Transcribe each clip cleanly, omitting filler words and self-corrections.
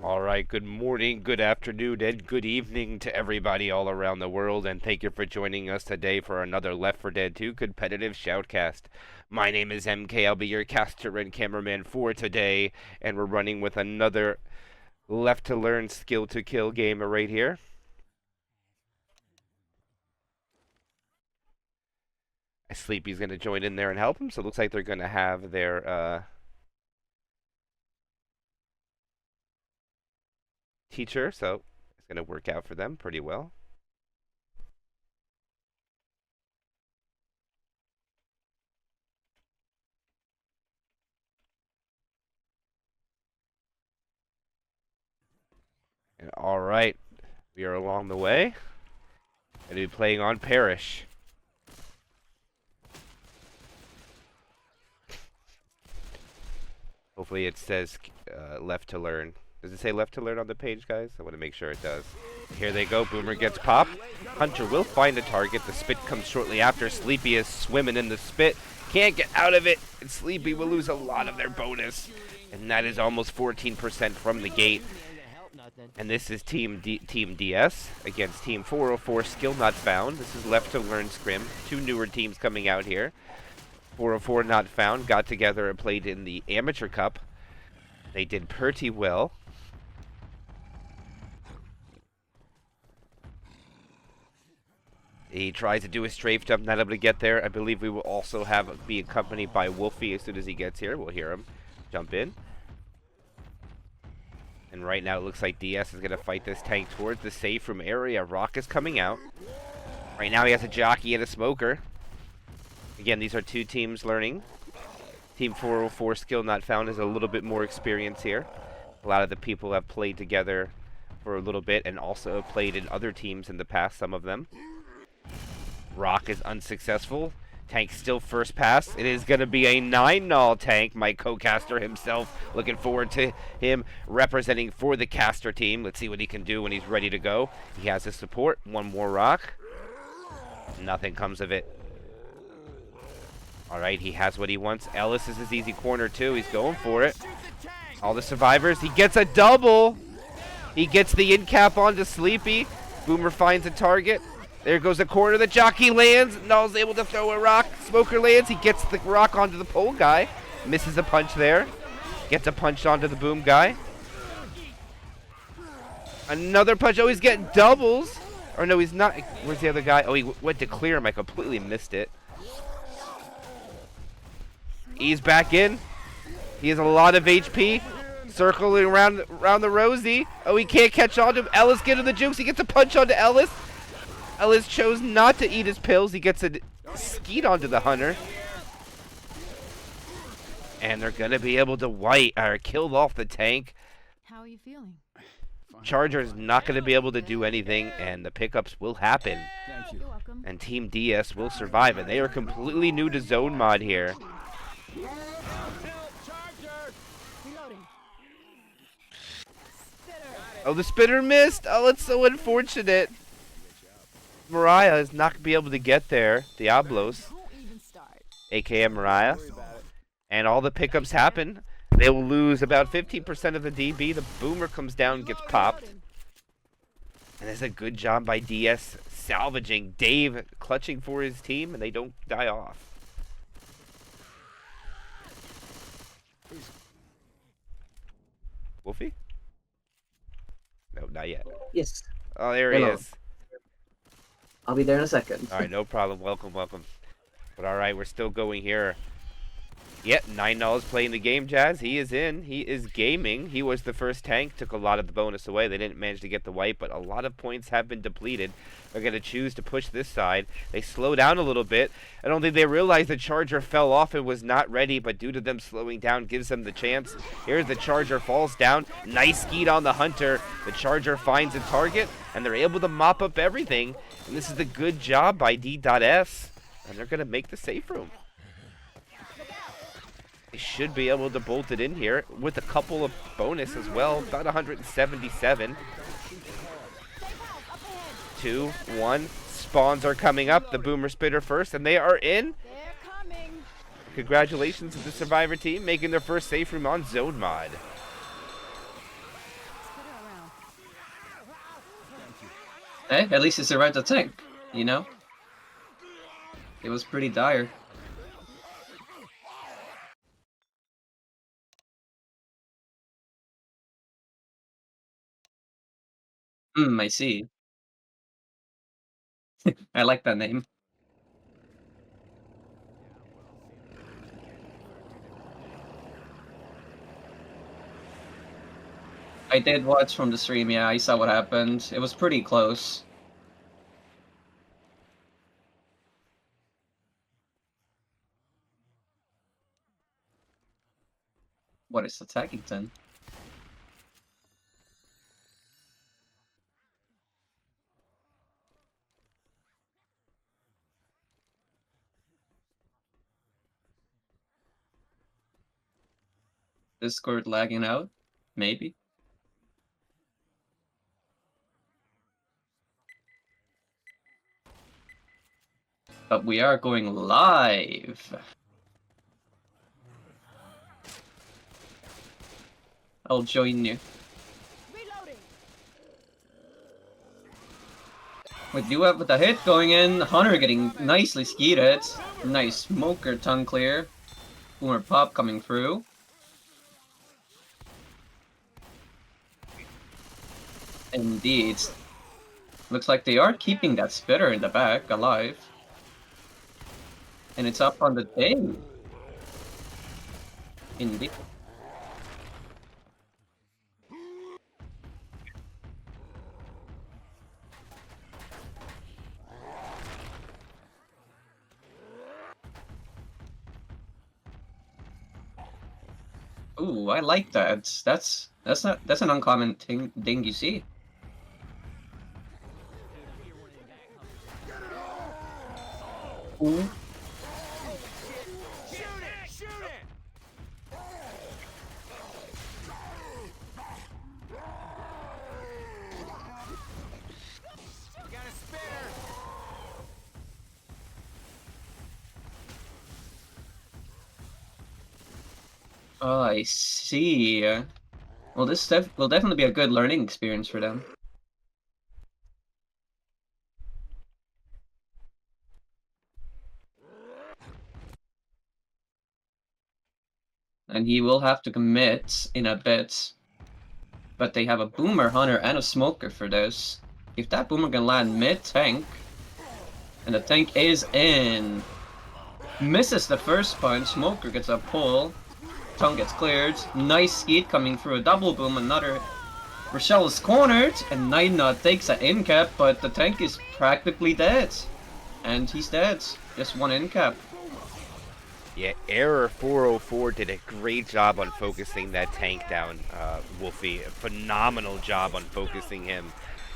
All right, good morning, good afternoon, and good evening to everybody all around the world, and thank you for joining us today for another Left 4 Dead 2 competitive shoutcast. My name is MK, I'll be your caster and cameraman for today, and we're running with another Left to Learn Skill to Kill game right here. Sleepy's going to join in there and help him, so it looks like they're going to have their teacher, so it's going to work out for them pretty well. And all right, we are along the way. Going to be playing on Parish. Hopefully it says left to learn. Does it say left to learn on the page, guys? I want to make sure it does. Here they go. Boomer gets popped. Hunter will find a target. The spit comes shortly after. Sleepy is swimming in the spit. Can't get out of it. And Sleepy will lose a lot of their bonus. And that is almost 14% from the gate. And this is Team DS against Team 404, Skill Not Found. This is Left to Learn Scrim. Two newer teams coming out here. 404 Not Found got together and played in the Amateur Cup. They did pretty well. He tries to do a strafe jump, not able to get there. I believe we will also be accompanied by Wolfi as soon as he gets here. We'll hear him jump in. And right now it looks like DS is going to fight this tank towards the safe room area. Rock is coming out. Right now he has a jockey and a smoker. Again, these are two teams learning. Team 404 Skill Not Found is a little bit more experience here. A lot of the people have played together for a little bit and also played in other teams in the past, some of them. Rock is unsuccessful. Tank still first pass. It is going to be a 9-0 tank. My co-caster himself. Looking forward to him representing for the caster team. Let's see what he can do when he's ready to go. He has his support. One more rock. Nothing comes of it. All right, he has what he wants. Ellis is his easy corner too. He's going for it. All the survivors. He gets a double. He gets the in cap onto Sleepy. Boomer finds a target. There goes the corner. The jockey lands. Null's able to throw a rock. Smoker lands. He gets the rock onto the pole guy. Misses a punch there. Gets a punch onto the boom guy. Another punch. Oh, he's getting doubles. Or no, he's not. Where's the other guy? Oh, he went to clear him. I completely missed it. He's back in. He has a lot of HP. Circling around the Rosie. Oh, he can't catch on to him. Ellis gets the jukes. He gets a punch onto Ellis. Ellis chose not to eat his pills. He gets a skeet onto the Hunter. And they're going to be able to kill off the tank. How are you feeling? Charger's not going to be able to do anything, and the pickups will happen. Thank you. You're welcome. And Team DS will survive, and they are completely new to zone mod here. Oh, the spitter missed. Oh, it's so unfortunate. Mariah is not going to be able to get there. Diablos. AKA Mariah. And all the pickups happen. They will lose about 15% of the DB. The boomer comes down and gets popped. And it's a good job by DS salvaging. Dave clutching for his team, and they don't die off. Wolfie? No, not yet. Yes. Oh, there Hello. he is. I'll be there in a second. All right, no problem. Welcome, welcome. But all right, we're still going here. Yep, $9 playing the game, Jazz. He is in. He is gaming. He was the first tank. Took a lot of the bonus away. They didn't manage to get the wipe, but a lot of points have been depleted. They're going to choose to push this side. They slow down a little bit. I don't think they realized the Charger fell off and was not ready, but due to them slowing down, gives them the chance. Here's the Charger, falls down. Nice skeet on the Hunter. The Charger finds a target, and they're able to mop up everything. And this is the good job by D.S. And they're going to make the safe room. They should be able to bolt it in here with a couple of bonus as well. About 177. 2, 1. Spawns are coming up. The Boomer Spitter first, and they are in. They're coming. Congratulations to the Survivor team making their first safe room on Zone Mod. Hey, at least he survived the tank, you know? It was pretty dire. I see. I like that name. I did watch from the stream, yeah, I saw what happened. It was pretty close. What is attacking then? Discord lagging out? Maybe. But we are going live. I'll join you. Reloading. We do have the hit going in. Hunter getting nicely skeeted. Nice smoker tongue clear. Boomer pop coming through. Indeed. Looks like they are keeping that spitter in the back alive. And it's up on the day. Indeed. Ooh, I like that. That's an uncommon thing you see. Ooh. Oh, I see. Well, this will definitely be a good learning experience for them. And he will have to commit in a bit. But they have a Boomer Hunter and a Smoker for this. If that Boomer can land mid-tank, and the tank is in, misses the first punch, Smoker gets a pull, tongue gets cleared, nice skeet coming through a double boom, another. Rochelle is cornered, and Nine takes an in cap, but the tank is practically dead. And he's dead. Just one in cap. Yeah, Error 404 did a great job on focusing that tank down, Wolfi. A phenomenal job on focusing him.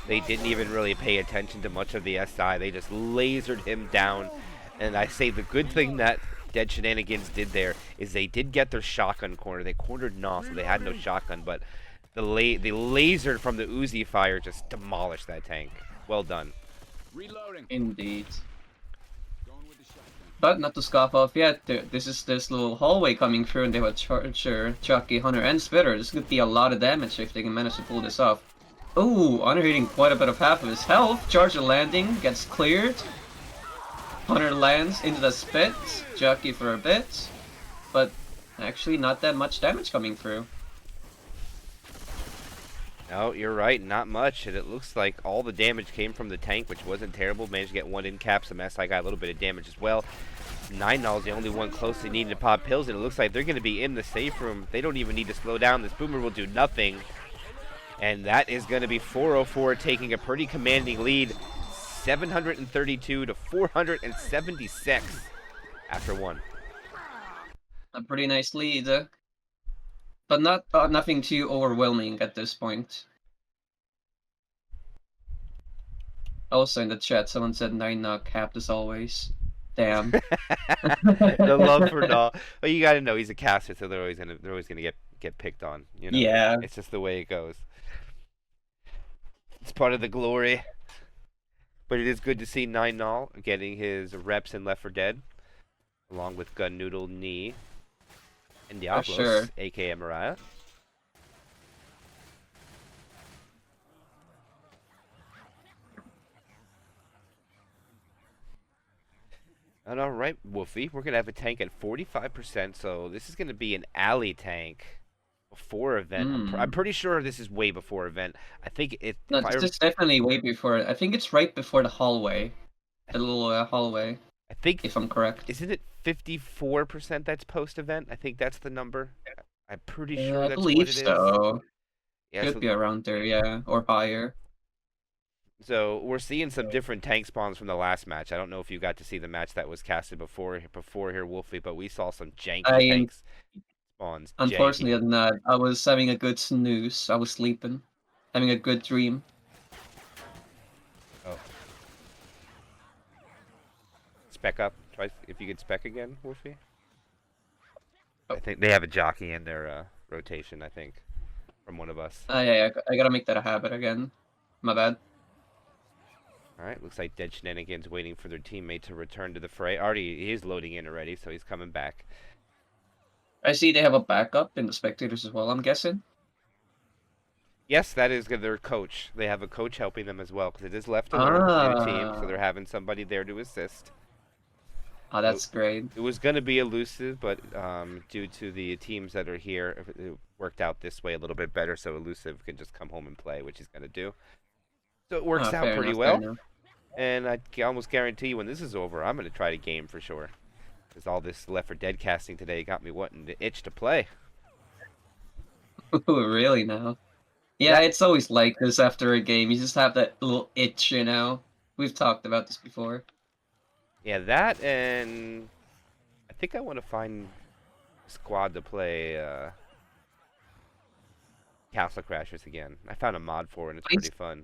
They didn't even really pay attention to much of the SI. They just lasered him down. And I say the good thing that Dead Shenanigans did there is they did get their shotgun corner. They cornered Gnaw, so they had no shotgun, but the laser from the Uzi fire just demolished that tank. Well done. Reloading. Indeed. Going with the shotgun. But not to scoff off yet, this is this little hallway coming through, and they have a Charger, Chucky, Hunter, and Spitter. This could be a lot of damage if they can manage to pull this off. Ooh, Hunter hitting quite a bit of half of his health. Charger landing, gets cleared. Hunter lands into the spit, Chucky for a bit. But actually not that much damage coming through. No, you're right, not much. And it looks like all the damage came from the tank, which wasn't terrible. Managed to get one in cap. Some SI got a little bit of damage as well. Nine is the only one closely needing to pop pills, and it looks like they're going to be in the safe room. They don't even need to slow down. This Boomer will do nothing. And that is going to be 404 taking a pretty commanding lead. 732 to 476 after one. A pretty nice lead. But not nothing too overwhelming at this point. Also in the chat, someone said 9 capped as always. Damn. The love for Dahl. Well, you got to know he's a caster, so they're always gonna get picked on. You know. Yeah. It's just the way it goes. It's part of the glory. But it is good to see Nine Null getting his reps in Left 4 Dead, along with Gun Noodle, Knee, and Diablos, sure. aka Mariah. And all right, Wolfie, we're gonna have a tank at 45%, so this is gonna be an alley tank before event. I'm pretty sure this is way before event. I think it. No, If I, this is definitely way before. I think it's right before the hallway. The little hallway, I think, if I'm correct. isn't it 54% that's post event? I think that's the number. I'm pretty sure I that's believe what it is. so. Yeah, Could be around there, yeah, or higher. so we're seeing some different tank spawns from the last match. I don't know if you got to see the match that was casted before here, Wolfie, but we saw some janky tanks spawns. Unfortunately, Janky. not. I was having a good snooze. I was sleeping, having a good dream. Oh. Spec up twice. If you could spec again, Wolfie. I think they have a jockey in their rotation. I think from one of us. Yeah, I gotta make that a habit again. My bad. All right, looks like Dead Shenanigans waiting for their teammate to return to the fray. Already, he's loading in already, so he's coming back. I see they have a backup in the spectators as well, I'm guessing. Yes, that is their coach. They have a coach helping them as well, because it is left to learn new team, so they're having somebody there to assist. Oh, that's great. It was going to be elusive, but due to the teams that are here, it worked out this way a little bit better, so elusive can just come home and play, which he's going to do. So it works out pretty well. And I can almost guarantee you when this is over, I'm going to try to game for sure. Because all this Left 4 Dead casting today got me wanting to itch to play. Ooh, really now? Yeah, it's always like this after a game. You just have that little itch, you know? We've talked about this before. Yeah, that and I think I want to find a squad to play Castle Crashers again. I found a mod for it and it's pretty fun.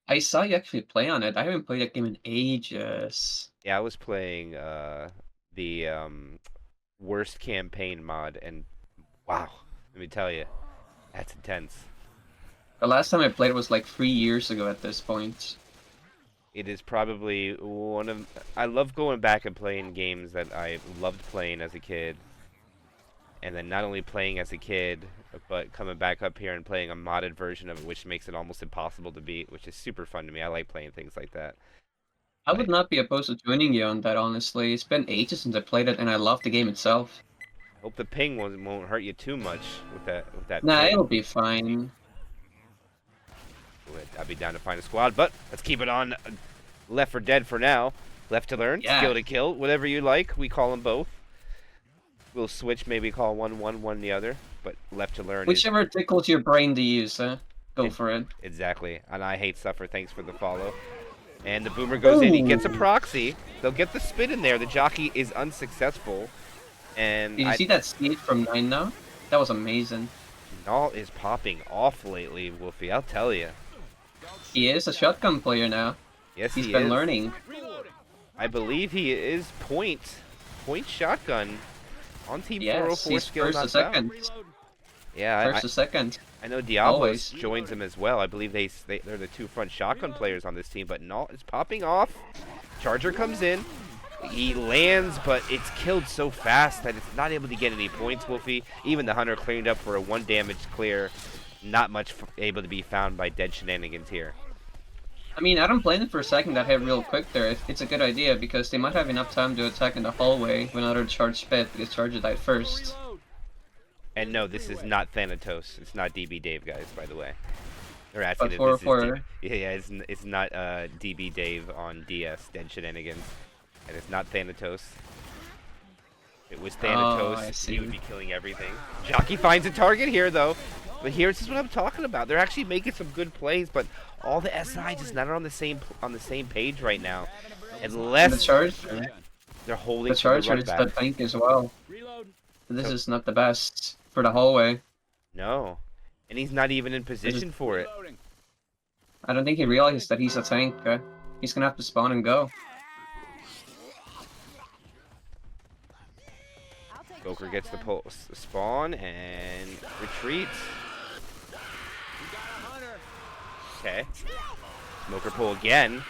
I saw you actually play on it. I haven't played that game in ages. Yeah, I was playing the worst campaign mod, and wow, let me tell you, that's intense. The last time I played it was like 3 years ago at this point. It is probably one of... I love going back and playing games that I loved playing as a kid. And then not only playing as a kid, but coming back up here and playing a modded version of it, which makes it almost impossible to beat, which is super fun to me. I like playing things like that. I would not be opposed to joining you on that, honestly. It's been ages since I played it, and I love the game itself. Hope the ping won't hurt you too much with that. Nah, ping. it'll be fine. I'd be down to find a squad, but let's keep it on Left 4 Dead for now. Left to learn, Yeah. skill to kill, whatever you like. We call them both. We'll switch, maybe call one the other, but Left to learn. Whichever tickles your brain to use, go for it. Exactly. And I hate Suffer. Thanks for the follow. And the boomer goes in. He gets a proxy. They'll get the spin in there. The jockey is unsuccessful. And Did you see that speed from 9 now? That was amazing. Null is popping off lately, Wolfie. I'll tell you. He is a shotgun player now. Yes, He's he been is. learning. I believe he is point shotgun on Team Yes, 404 he's skill first not a second. Yeah, First a second. I know Diablos Always. joins him as well. I believe they're the two front shotgun players on this team, but Null is popping off. Charger comes in. He lands, but it's killed so fast that it's not able to get any points, Wolfie. Even the Hunter cleaned up for a 1 damage clear. Not much able to be found by Dead Shenanigans here. I mean, Adam playing it for a second that hit real quick there. It's a good idea because they might have enough time to attack in the hallway when another charge sped because Charger died first. And no, this is not Thanatos. It's not DB Dave, guys, by the way. They're asking But if for- this for- is it's not DB Dave on DS, Dead Shenanigans. And it's not Thanatos. If it was Thanatos, I he see. would be killing everything. Jockey finds a target here, though. But here, this is what I'm talking about. They're actually making some good plays, but all the SI just not on the same page right now. And the Unless charge, they're holding the to the charger run is the back. tank as well. This is not the best for the hallway. No. And he's not even in position for it. I don't think he realizes that he's a tank. He's gonna have to spawn and go. I'll take Joker the gets the shotgun. spawn and retreats. Okay. Smoker pull again.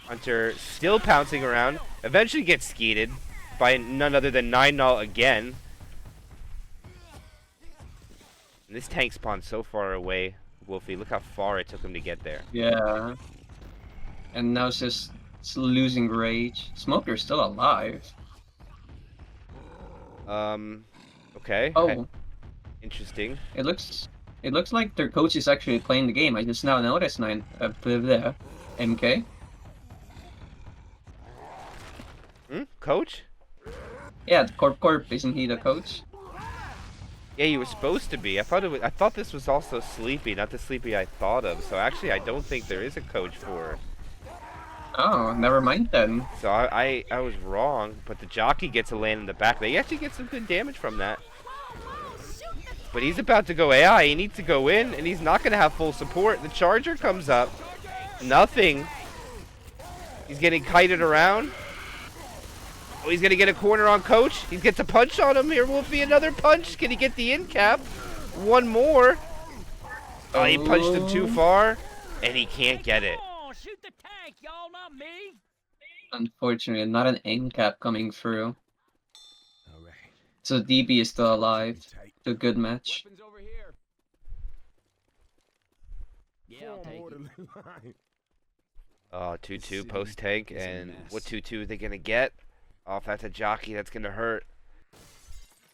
Hunter still pouncing around. Eventually gets skeeted by none other than 9-0 again. And this tank spawned so far away, Wolfie. Look how far it took him to get there. Yeah. And now it's just It's losing rage. Smoker's still alive. Okay. Oh, Interesting. it looks like their coach is actually playing the game. I just now noticed. There, MK. Coach? Yeah, Corp, isn't he the coach? Yeah, he was supposed to be. I thought this was also Sleepy, not the Sleepy I thought of. So actually, I don't think there is a coach for it. Oh, never mind then. So I was wrong, but the jockey gets a land in the back. They actually get some good damage from that. But he's about to go AI. He needs to go in, and he's not going to have full support. The charger comes up. Nothing. He's getting kited around. Oh, he's going to get a corner on Coach. He gets a punch on him. Here will be another punch. Can he get the in cap? One more. Oh, he punched him too far, and he can't get it. Shoot the tank, y'all, not me. Unfortunately, not an aim cap coming through. All right. So DB is still alive. It's a good match. Weapons over here. Yeah, I'll take it. Oh, 2-2 post tank, and what 2-2 are they gonna get? Oh, if that's a jockey, that's gonna hurt.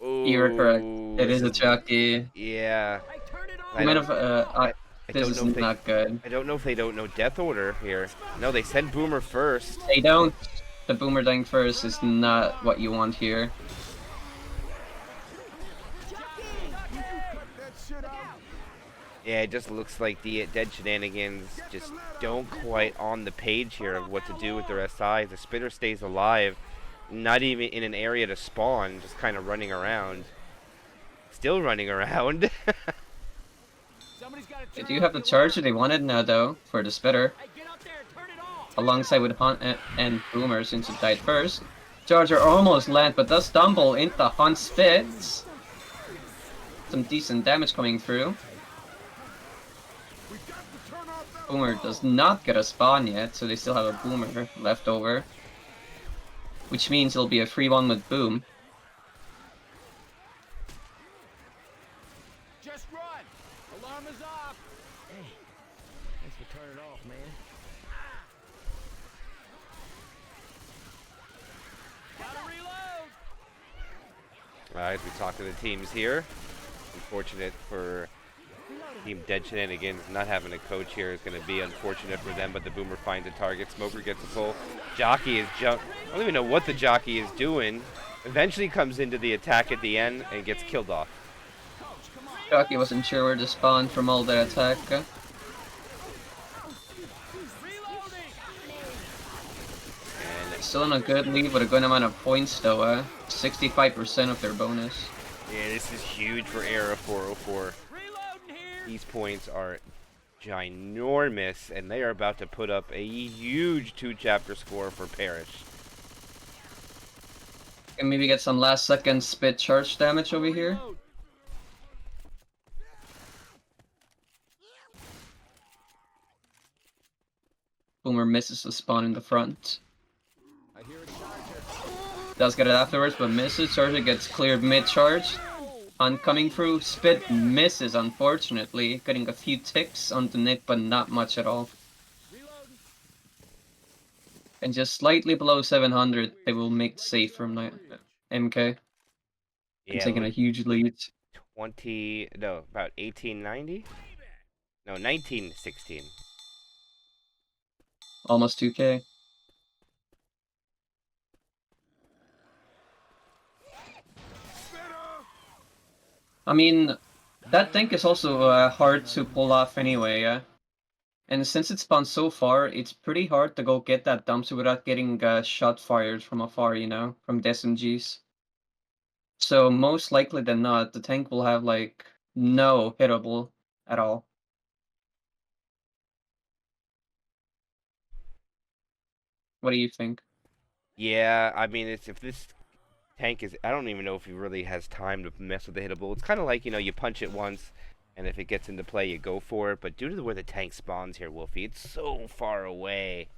Ooh, You're correct. It is a jockey. Yeah. Hey, turn it on. I Might don't- have. I This don't is know if they, not good. I don't know if they don't know Death Order here. No, they send Boomer first. They don't. The boomer dying first is not what you want here. Yeah, it just looks like the Dead Shenanigans just don't quite on the page here of what to do with their SI. The Spitter stays alive, not even in an area to spawn, just kind of running around. Still running around. Somebody's got to They do have the charger they wanted now, though, for the Spitter. Hey, get up there, turn it off. Alongside with Hunt and Boomer since it died first. Charger almost lands, but does stumble into Hunt Spits. Some decent damage coming through. Boomer does not get a spawn yet, so they still have a Boomer left over. Which means it'll be a 3-1 with Boom. just run. Alarm is off. Hey, thanks for turning it off, man. Gotta reload. As we talk to the teams here, unfortunate for Team Dead Shenanigans not having a coach here is going to be unfortunate for them, but the Boomer finds a target. Smoker gets a pull. Jockey is jump. I don't even know what the jockey is doing. Eventually comes into the attack at the end and gets killed off. Jockey wasn't sure where to spawn from all the attack. Reloading. And Still in a good lead with a good amount of points though. 65% of their bonus. yeah, this is huge for Era 404. Reloading here. These points are ginormous, and they are about to put up a huge 2-chapter score for Parish. And maybe get some last second spit charge damage over here. Reload. Boomer misses the spawn in the front. I hear a charger. Does get it afterwards, but misses. Charger gets cleared mid-charge. Hunt coming through. Spit misses, unfortunately. Getting a few ticks on the Nick, but not much at all. Reloading. And just slightly below 700, they will make the save from MK. Yeah, Taking a huge lead. 20, no, about 1890? No, 1916. Almost 2k. I mean, that tank is also hard to pull off anyway, yeah? And since it spawns so far, it's pretty hard to go get that dumpster without getting shot fired from afar, you know? From the SMGs. So most likely than not, the tank will have, like, no hittable at all. What do you think? Yeah, I mean, if this tank is, I don't even know if he really has time to mess with the hittable. It's kind of like, you know, you punch it once, and if it gets into play, you go for it. But due to where the tank spawns here, Wolfie, it's so far away.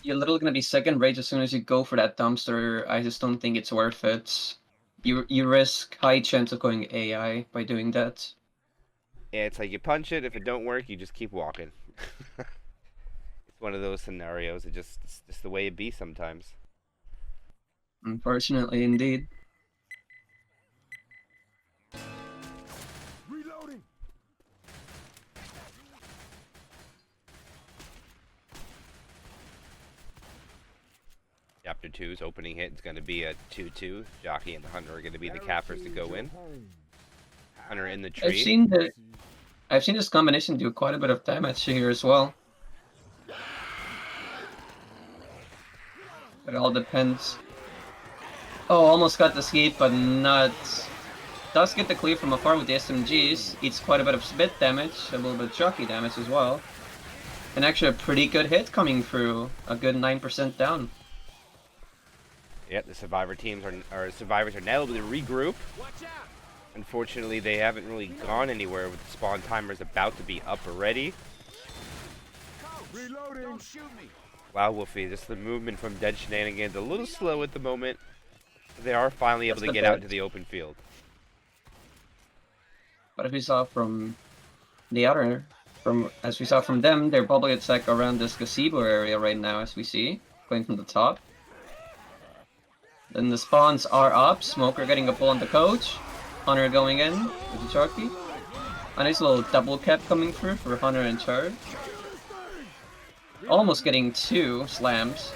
You're literally gonna be second rage as soon as you go for that dumpster. I just don't think it's worth it. You risk high chance of going AI by doing that. Yeah, it's like you punch it. If it don't work, you just keep walking. It's It's one of those scenarios. It's just the way it be sometimes. Unfortunately, indeed. Reloading. Chapter 2's opening hit is going to be a 2-2. Jockey and Hunter are going to be the cappers to go in. Hunter in the tree. I've seen this combination do quite a bit of damage here as well. It all depends. Oh, almost got the escape, but not. Does get the clear from afar with the SMGs. Eats quite a bit of spit damage, a little bit of jockey damage as well. And actually a pretty good hit coming through. A good 9% down. Yep, the survivors are now able to regroup. Watch out. Unfortunately, they haven't really gone anywhere with the spawn timers about to be up already. Coach, Reloading. Don't shoot me. Wow, Wolfie, just the movement from Dead Shenanigans a little slow at the moment. They are finally able to get out into the open field. But if we saw from the other, as we saw from them, they're probably attack around this gazebo area right now, as we see, going from the top. Then the spawns are up. Smoker getting a pull on the coach. Hunter going in with the jockey. A nice little double cap coming through for Hunter in charge. Almost getting 2 slams.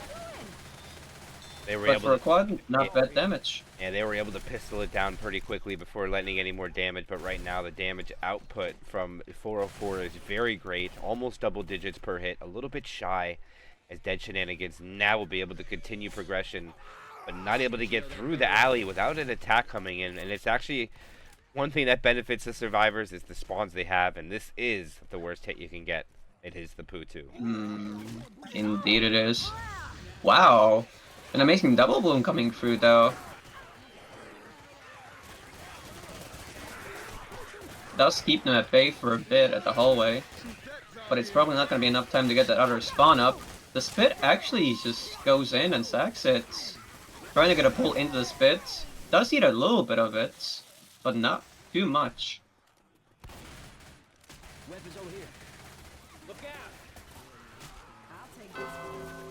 They were But able for a to, quad, not bad damage. yeah, they were able to pistol it down pretty quickly before letting any more damage. But right now, the damage output from 404 is very great, almost double digits per hit, a little bit shy, as Dead Shenanigans now will be able to continue progression, but not able to get through the alley without an attack coming in. And it's actually one thing that benefits the survivors is the spawns they have, and this is the worst hit you can get. It is the Poo-2. Indeed it is. Wow. An amazing double bloom coming through though. Does keep them at bay for a bit at the hallway. But it's probably not going to be enough time to get that other spawn up. The spit actually just goes in and sacks it. Trying to get a pull into the spit. Does eat a little bit of it, but not too much. Weapons over here. Look out. I'll take this.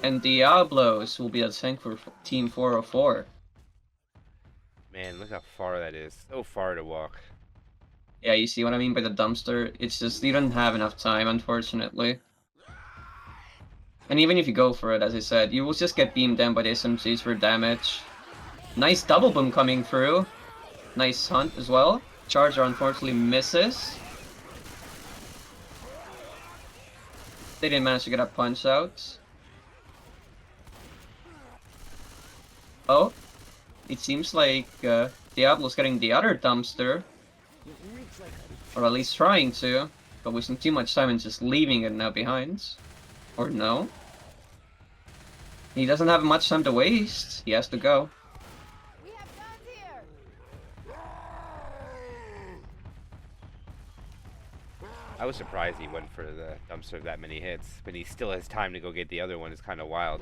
And Diablos will be a tank for Team 404. Man, look how far that is. So far to walk. Yeah, you see what I mean by the dumpster? It's just you don't have enough time, unfortunately. And even if you go for it, as I said, you will just get beamed down by the SMCs for damage. Nice double boom coming through. Nice hunt as well. Charger unfortunately misses. They didn't manage to get a punch out. Oh, it seems like Diablo's getting the other dumpster. Or at least trying to. But wasting too much time and just leaving it now behind. Or no. He doesn't have much time to waste. He has to go. We have guns here. I was surprised he went for the dumpster that many hits, but he still has time to go get the other one. It's kind of wild.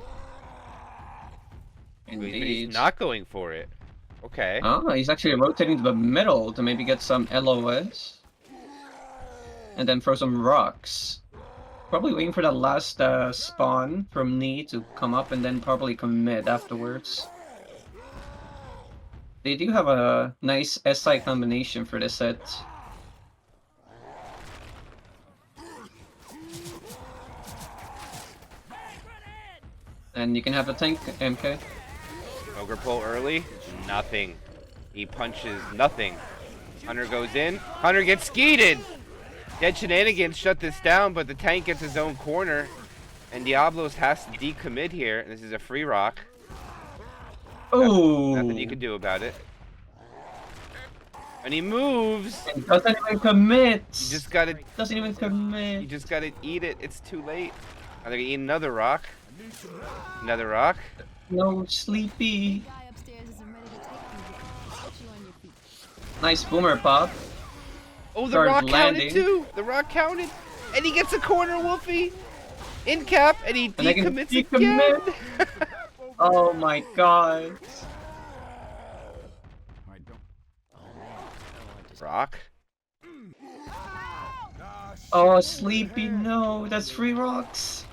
But he's not going for it. Okay. Oh, he's actually rotating to the middle to maybe get some LOS. And then throw some rocks. Probably waiting for that last spawn from Knee to come up and then probably commit afterwards. They do have a nice SI combination for this set. And you can have a tank, MK. Ogre pull early. Nothing. He punches nothing. Hunter goes in. Hunter gets skeeted. Dead Shenanigans shut this down, but the tank gets his own corner. And Diablos has to decommit here. And this is a free rock. Oh! Nothing you can do about it. And he moves. It doesn't even commit! You just gotta. Doesn't even commit! You just gotta eat it. It's too late. Now they're gonna eat another rock. Another rock. No, Sleepy! The guy upstairs isn't ready to take you yet. Get you on your feet. Nice boomer pop. Oh, the Started rock landing. counted too. The rock counted, and he gets a corner, Wolfie. In cap, and he And they can decommits decommit. again. Oh my god. I don't. Rock. Oh, Sleepy, no, that's 3 rocks.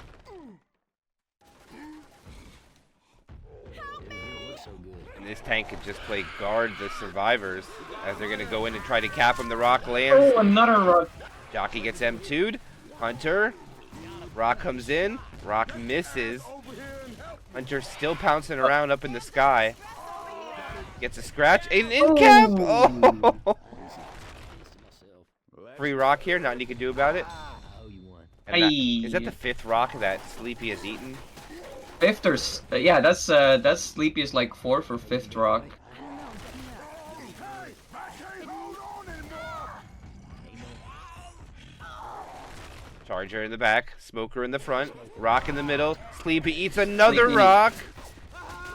this tank could just play guard the survivors as they're gonna go in and try to cap him. The rock lands. Oh, another rock. Jockey gets M2'd. Hunter. Rock comes in. Rock misses. Hunter still pouncing around up in the sky. Gets a scratch. An in cap. Oh. Free rock here. Nothing you can do about it. And that, is that the 5th rock that Sleepy has eaten? 5th or yeah, that's Sleepy's like 4th or 5th rock. Charger in the back, Smoker in the front, Rock in the middle. Sleepy eats another rock.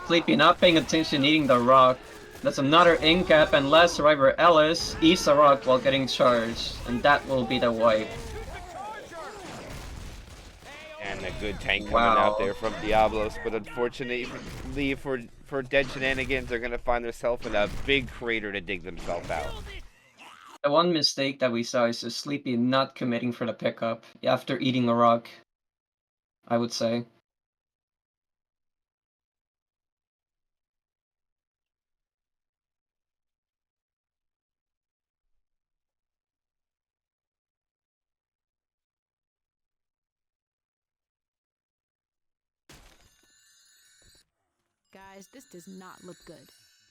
Sleepy not paying attention, eating the rock. That's another in-cap, and last survivor Ellis eats a rock while getting charged, and that will be the wipe. And a good tank coming out there from Diablos, but unfortunately for Dead Shenanigans, they're gonna find themselves in a big crater to dig themselves out. The one mistake that we saw is just Sleepy not committing for the pickup after eating a rock, I would say. Guys, this does not look good.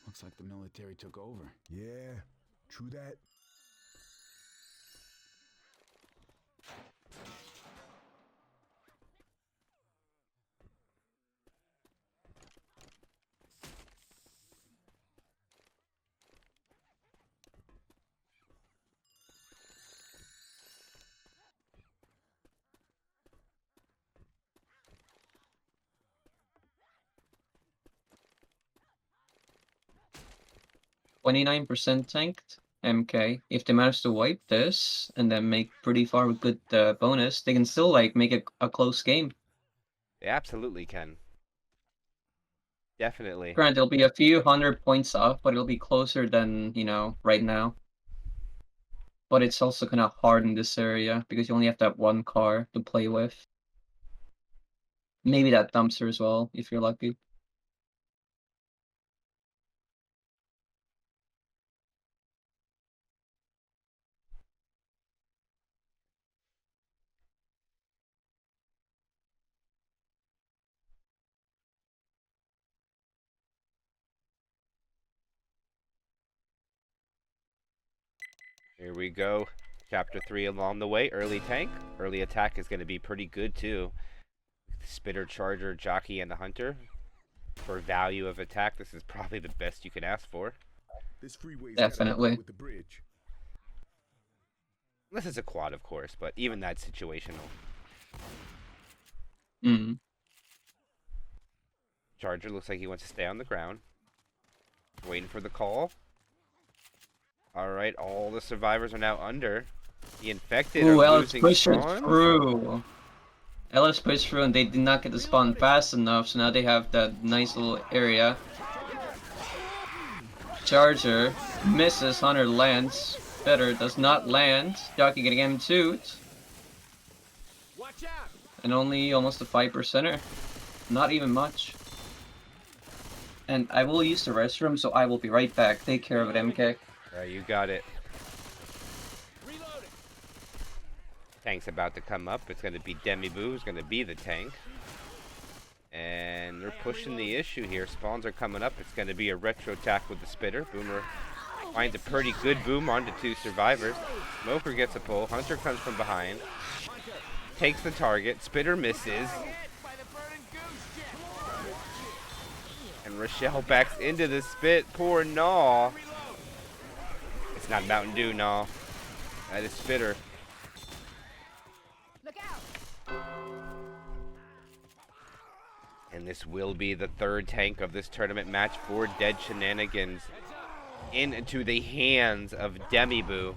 Looks like the military took over. Yeah, true that. %29 tanked MK. If they manage to wipe this and then make pretty far with good bonus, they can still like make it a close game. They absolutely can. Definitely. Granted, it'll be a few 100 points off, but it'll be closer than, you know, right now. But it's also kind of hard in this area because you only have that one car to play with. Maybe that dumpster as well, if you're lucky. Here we go. Chapter 3 along the way. Early tank. Early attack is going to be pretty good too. Spitter, Charger, Jockey, and the Hunter. For value of attack, this is probably the best you can ask for. This freeway's Definitely. with the bridge. Unless it's a quad, of course, but even that's situational. Charger looks like he wants to stay on the ground. Waiting for the call. Alright, all the survivors are now under. The infected Ooh, are Ellis losing pushed spawn. through. Ellis pushed through and they did not get the spawn fast enough, so now they have that nice little area. Charger misses, Hunter lands. Better does not land. Jockey getting M2'd. Watch out! And only almost a 5%er. Not even much. And I will use the restroom, so I will be right back. Take care of it, MK. Alright, you got it. Reloading. Tank's about to come up. It's going to be Demi Boo who's going to be the tank. And they're pushing the issue here. Spawns are coming up. It's going to be a retro attack with the Spitter. Boomer finds a pretty good boom onto 2 survivors. Smoker gets a pull. Hunter comes from behind. Takes the target. Spitter misses. And Rochelle backs into the spit. Poor Gnaw. It's not Mountain Dew, Gnaw. That is Spitter. Look out! And this will be the 3rd tank of this tournament match for Dead Shenanigans. Into the hands of Demi Boo.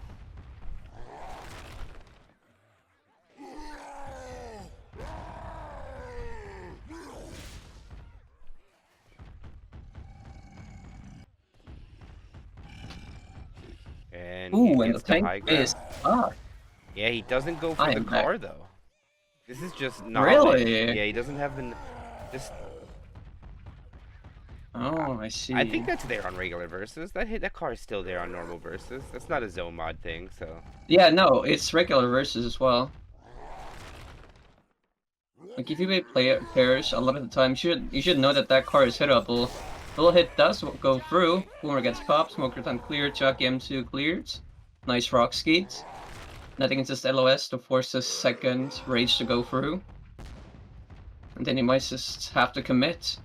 And Ooh, he and the gets the high tank ground. is up. Yeah, he doesn't go for I the am back. car though. This is just knowledge. Really? Yeah, he doesn't have the just Oh, I see. I think that's there on regular versus. That car is still there on normal versus. That's not a zone mod thing, so. Yeah, no, it's regular versus as well. Like if you play Parish, a lot of the time you should know that that car is hittable. Little hit does go through. Boomer gets popped. Smoker time cleared. Jockey M2 cleared. Nice rock skate. Nothing is just LOS to force his second rage to go through. And then he might just have to commit.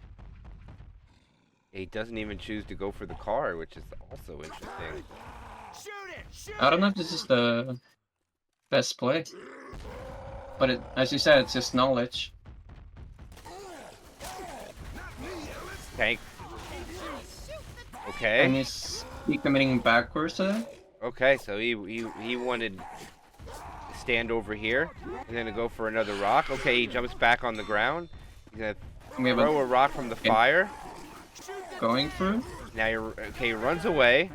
He doesn't even choose to go for the car, which is also interesting. Shoot it! Shoot I don't know it! if this is the best play. But it, as you said, it's just knowledge. Tank. And Okay. he's committing backwards to that. Okay, so he wanted to stand over here and then to go for another rock. Okay, he jumps back on the ground. He's gonna We have throw a rock from the fire. going through. Now he runs away.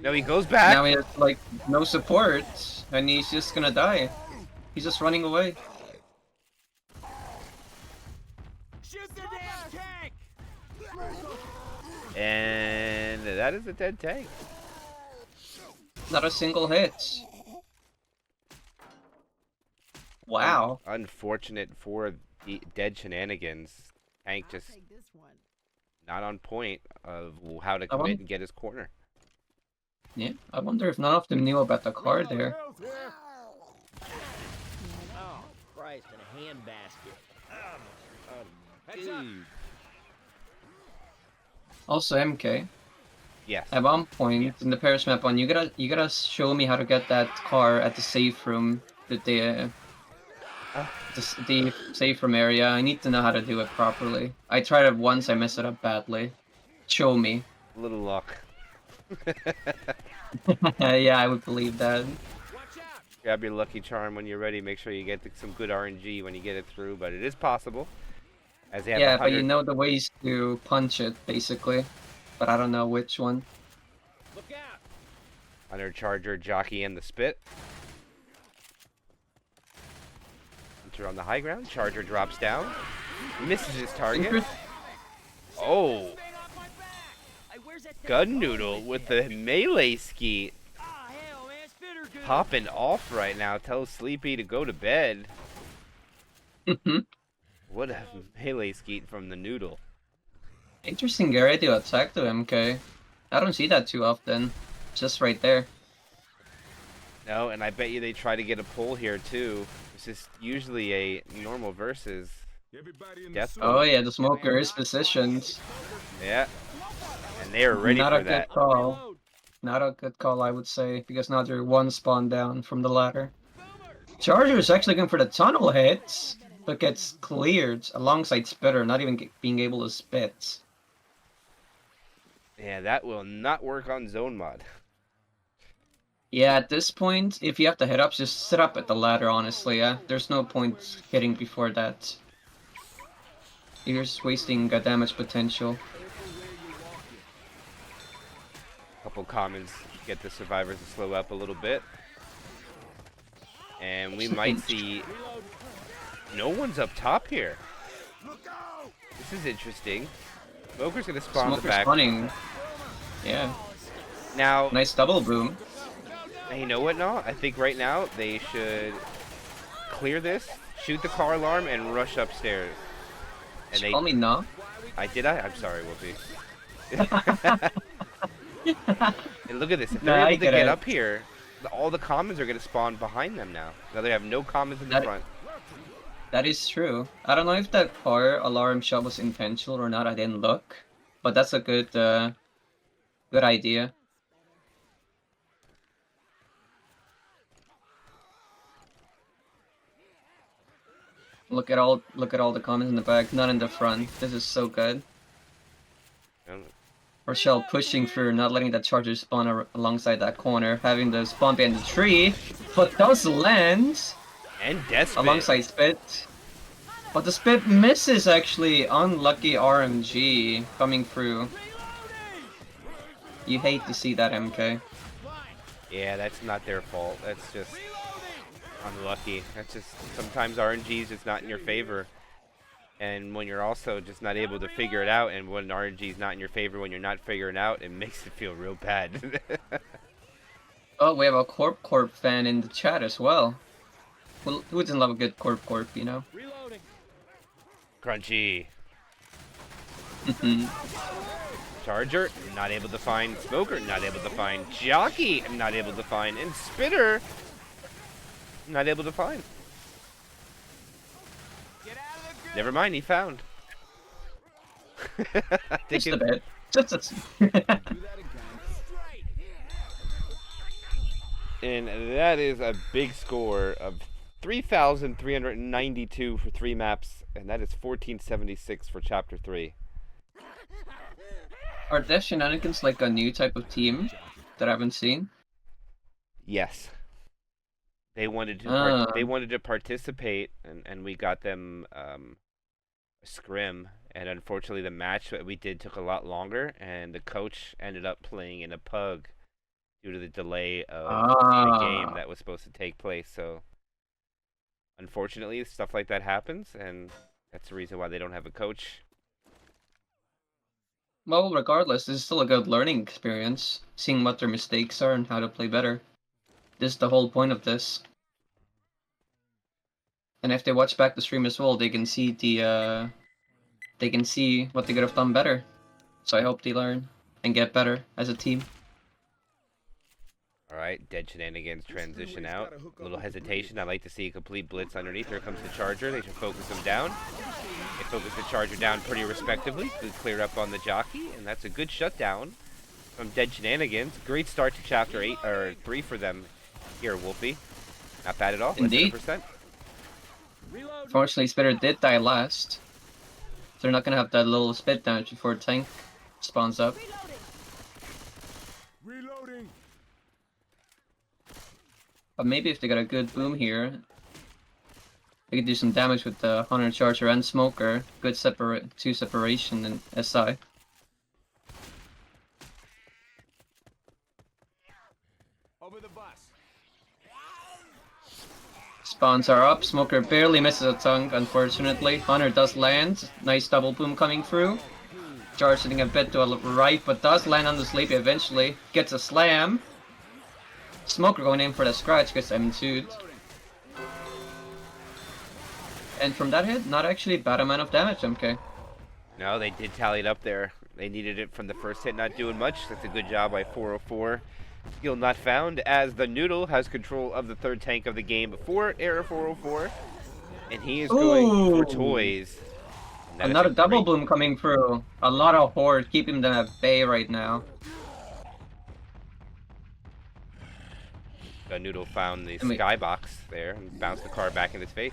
No, he goes back. Now he has like no support, and he's just gonna die. He's just running away. Shoot the damn tank! And that is a dead tank. Not a single hit. Wow. Unfortunate for the Dead Shenanigans. Tank I'll just take this one. not on point of how to I wonder- commit and get his corner. Yeah, I wonder if none of them knew about the card there. Oh, Christ, and a handbasket. Heads up. Also, MK. Yes. At one point in the Parish map one, you gotta show me how to get that car at the safe room, the safe room area. I need to know how to do it properly. I tried it once, I messed it up badly. Show me. Little luck. Yeah, I would believe that. Watch out! Grab your lucky charm when you're ready. Make sure you get some good RNG when you get it through, but it is possible. As they have Yeah, but 100 you know the ways to punch it, basically. But I don't know which one. Look out! Hunter, Charger, Jockey, and the Spit. Hunter on the high ground. Charger drops down. Misses his target. Oh, Stay off my back! Hey, where's that thing Gun going? Noodle with the melee skeet. Ah, hell, man, spitter good. Popping off right now. Tells Sleepy to go to bed. What a melee skeet from the Noodle. Interesting area to attack to MK. I don't see that too often. Just right there. No, and I bet you they try to get a pull here too. This is usually a normal versus. Everybody in Death the Oh yeah, the smoker is positioned. Yeah. And they are ready Not for a that. good call. Reload. Not a good call, I would say, because now they're one spawn down from the ladder. Charger is actually going for the tunnel hits, but gets cleared alongside Spitter, not even being able to spit. Yeah, that will not work on zone mod. Yeah, at this point, if you have to hit up, just sit up at the ladder, honestly, yeah? There's no point hitting before that. You're just wasting damage potential. Couple commons get the survivors to slow up a little bit. And we might see no one's up top here. This is interesting. Smoker's gonna spawn the Smoker's back. running. Yeah, Now, nice double boom. you know what now? I think right now they should clear this, shoot the car alarm, and rush upstairs. And they, Call me no. I'm sorry, Wolfie. And look at this. If they're Nah, I able to get get it. up here, all the commons are going to spawn behind them now. Now they have no commons in the That- front. That is true. I don't know if that car alarm shot was intentional or not. I didn't look, but that's a good, good idea. Look at all the comments in the back, not in the front. This is so good. Um, Rochelle pushing through, not letting that charger spawn alongside that corner, having the spawn behind the tree, but does land And Despot. alongside Spit. But the Spit misses actually. Unlucky RMG coming through. You hate to see that, MK. Yeah, that's not their fault. That's just unlucky. That's just sometimes RNG's is not in your favor. And when you're also just not able to figure it out, and when RNG is not in your favor, when you're not figuring it out, it makes it feel real bad. Oh, we have a Corp fan in the chat as well. Who doesn't love a good Corp, you know? Reloading. Crunchy. Charger, not able to find. Smoker, not able to find. Jockey, not able to find. And Spitter, not able to find. Get out of the Never mind, he found. Just a bit. Just a... straight. And that is a big score of 3,392 for 3 maps, and that is 1476 for Chapter 3. Are Dead Shenanigans like a new type of team that I haven't seen? Yes. They wanted to participate, and we got them a scrim, and unfortunately the match that we did took a lot longer, and the coach ended up playing in a pug due to the delay of the game that was supposed to take place. So unfortunately stuff like that happens, and that's the reason why they don't have a coach. Well, regardless, this is still a good learning experience, seeing what their mistakes are and how to play better. This is the whole point of this. And if they watch back the stream as well, they can see they can see what they could have done better. So I hope they learn and get better as a team. Alright, Dead Shenanigans transition out. A little hesitation. I like to see a complete blitz underneath. Here comes the Charger. They should focus him down. They focus the Charger down pretty respectively. Good clear up on the Jockey, and that's a good shutdown from Dead Shenanigans. Great start to Chapter 8 or 3 for them here, Wolfie. Not bad at all. Indeed. Less than 1%. Reload. Fortunately, Spitter did die last. They're not gonna have that little spit damage before tank spawns up. Reloading. But maybe if they got a good boom here, they could do some damage with the Hunter, Charger, and Smoker. Good separation and SI. Over the bus. Spawns are up. Smoker barely misses a tongue, unfortunately. Hunter does land. Nice double boom coming through. Charge sitting a bit to a right, but does land on the Sleepy eventually. Gets a slam. Smoker going in for the scratch, gets M2'd. And from that hit, not actually bad amount of damage, MK. No, they did tally it up there. They needed it from the first hit, not doing much. That's a good job by 404. Skill not found, as the Noodle has control of the third tank of the game before Error 404. And he is going for toys. Another double boom coming through. A lot of horde, keeping them at bay right now. The Noodle found the skybox there and bounced the car back in his face.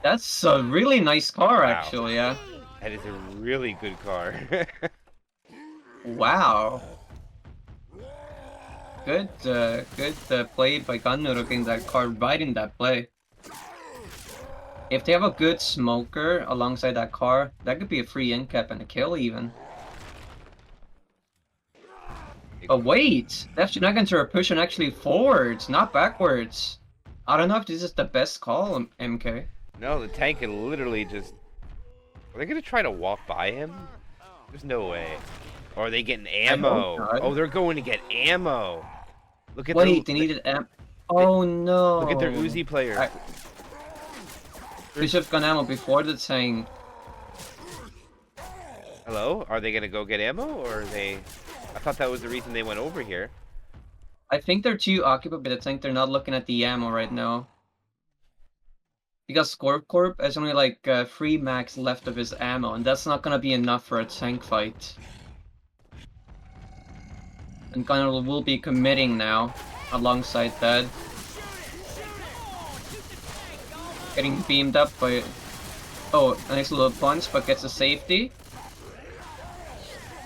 That's a really nice car, Wow. actually, yeah. That is a really good car. Wow. Good play by Gun Noodle getting that car right in that play. If they have a good smoker alongside that car, that could be a free end cap and a kill even. But wait! Death Shenanigans are pushing actually forwards, not backwards. I don't know if this is the best call, MK. No, the tank can literally just... Are they going to try to walk by him? There's no way. Or are they getting ammo? Oh, they're going to get ammo. Look at Wait, they needed ammo. Oh no. Look at their Uzi players. They should have gone ammo before the tank. Hello? Are they going to go get ammo? Or are they... I thought that was the reason they went over here. I think they're too occupied by the tank. They're not looking at the ammo right now. Because Corp has only like 3 max left of his ammo, and that's not gonna be enough for a tank fight. And Gunner will be committing now, alongside that. Getting beamed up by... Oh, a nice little punch, but gets a safety.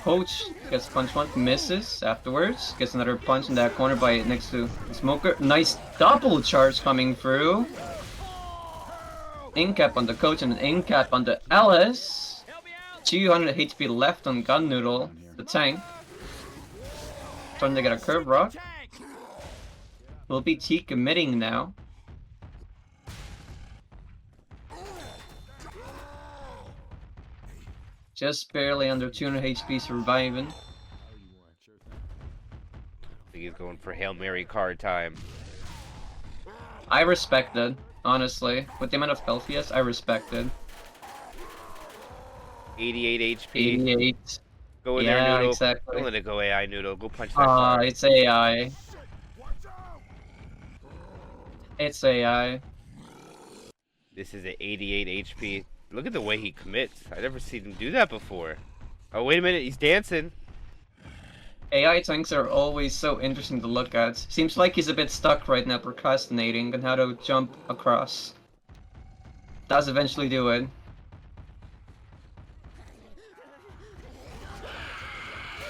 Coach gets punch one, misses afterwards. Gets another punch in that corner by next to Smoker. Nice double charge coming through. Incap on the Coach and an incap on the Alice. 200 HP left on Gun Noodle, the tank. Trying to get a curve rock. Will be T committing now. Just barely under 200 HP surviving. I think he's going for Hail Mary card time. I respect it, honestly. With the amount of health he has, I respect it. 88 HP. 88. Go in Yeah, there, Noodle. exactly. Don't let it go AI, Noodle. Go punch that Ah, card. it's AI. It's AI. This is at 88 HP. Look at the way he commits. I've never seen him do that before. Oh, wait a minute. He's dancing. AI tanks are always so interesting to look at. Seems like he's a bit stuck right now, procrastinating on how to jump across. Does eventually do it.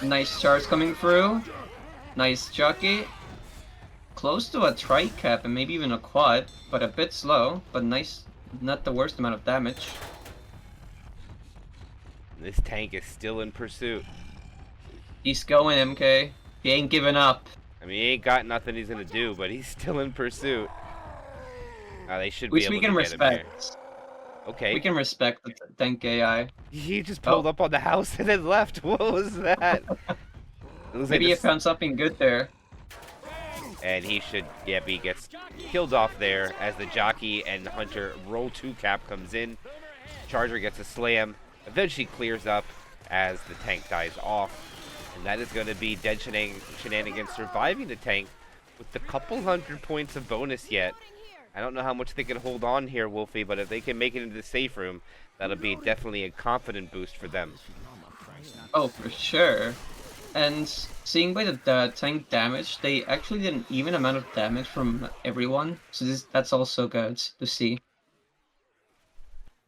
Nice charge coming through. Nice jockey. Close to a tri-cap and maybe even a quad, but a bit slow, but nice. Not the worst amount of damage. This tank is still in pursuit. He's going, MK. He ain't giving up. I mean, he ain't got nothing he's gonna do, but he's still in pursuit. They should be Which able we to can get him here. respect. Okay. We can respect the tank AI. He just pulled up on the house and then left. What was that? It looks Maybe like you found something good there. and he should, yep, he gets killed off there as the jockey and hunter roll 2 cap comes in. Charger gets a slam, eventually clears up as the tank dies off. And that is going to be Dead Shenanigans surviving the tank with a couple hundred points of bonus yet. I don't know how much they can hold on here, Wolfie, but if they can make it into the safe room, that'll be definitely a confident boost for them. Oh, for sure. And seeing by the tank damage, they actually did an even amount of damage from everyone. So that's also good to see.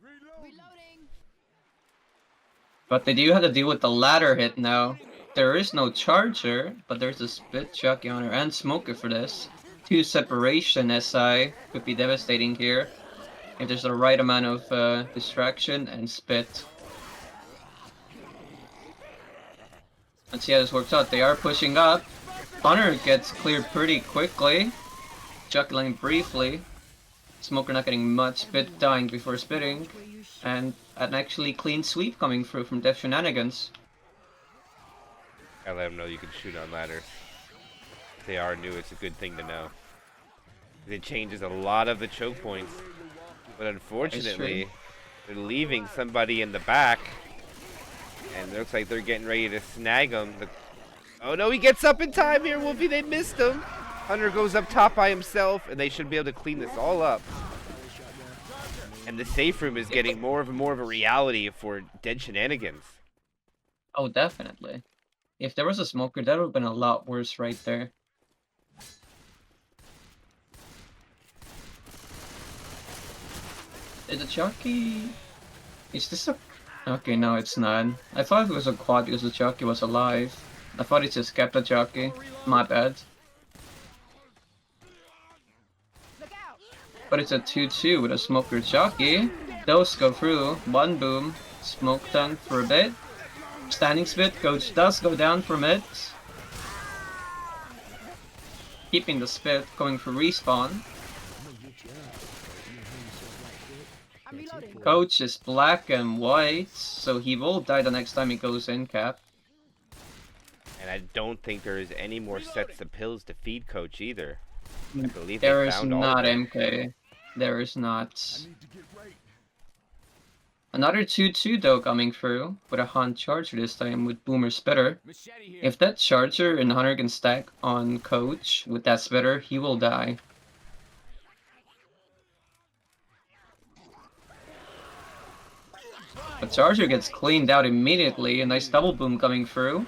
Reloading. But they do have to deal with the ladder hit now. There is no charger, but there's a spit jockey on her and smoker for this. 2 separation SI could be devastating here. If there's the right amount of distraction and spit. Let's see how this works out. They are pushing up. Hunter gets cleared pretty quickly. Juggling briefly. Smoker not getting much. Spit dying before spitting. And an actually clean sweep coming through from Dead Shenanigans. I let them know you can shoot on ladders. If they are new, it's a good thing to know. It changes a lot of the choke points. But unfortunately, they're leaving somebody in the back. And it looks like they're getting ready to snag him. Oh no, he gets up in time here, Wolfie. They missed him. Hunter goes up top by himself, and they should be able to clean this all up. And the safe room is getting more of a reality for Dead Shenanigans. Oh, definitely. If there was a smoker, that would have been a lot worse right there. Is the jockey... Is this a... Okay, no, it's not. I thought it was a quad because the jockey was alive. I thought it just kept the jockey. My bad. Look out. But it's a 2-2 with a smoker jockey. Those go through. One boom. Smoke done for a bit. Standing spit. Coach does go down from it. Keeping the spit. Going for respawn. I'm reloading. Coach is black and white, so he will die the next time he goes in, Cap. And I don't think there is any more sets of pills to feed Coach either. I believe There they is found all not, of them. MK. There is not. Need to get right. Another 2-2 though coming through, with a Hunt Charger this time with Boomer Spitter. Machete here. If that Charger and Hunter can stack on Coach with that Spitter, he will die. The Charger gets cleaned out immediately, a nice double boom coming through.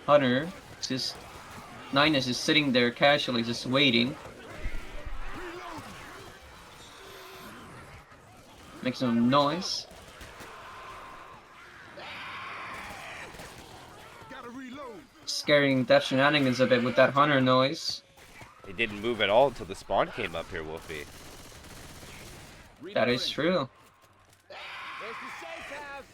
Hunter, just... Nine is just sitting there casually, just waiting. Makes no noise. Gotta reload. Scaring Dead Shenanigans a bit with that Hunter noise. They didn't move at all until the spawn came up here, Wolfie. That is true. There's the safe house.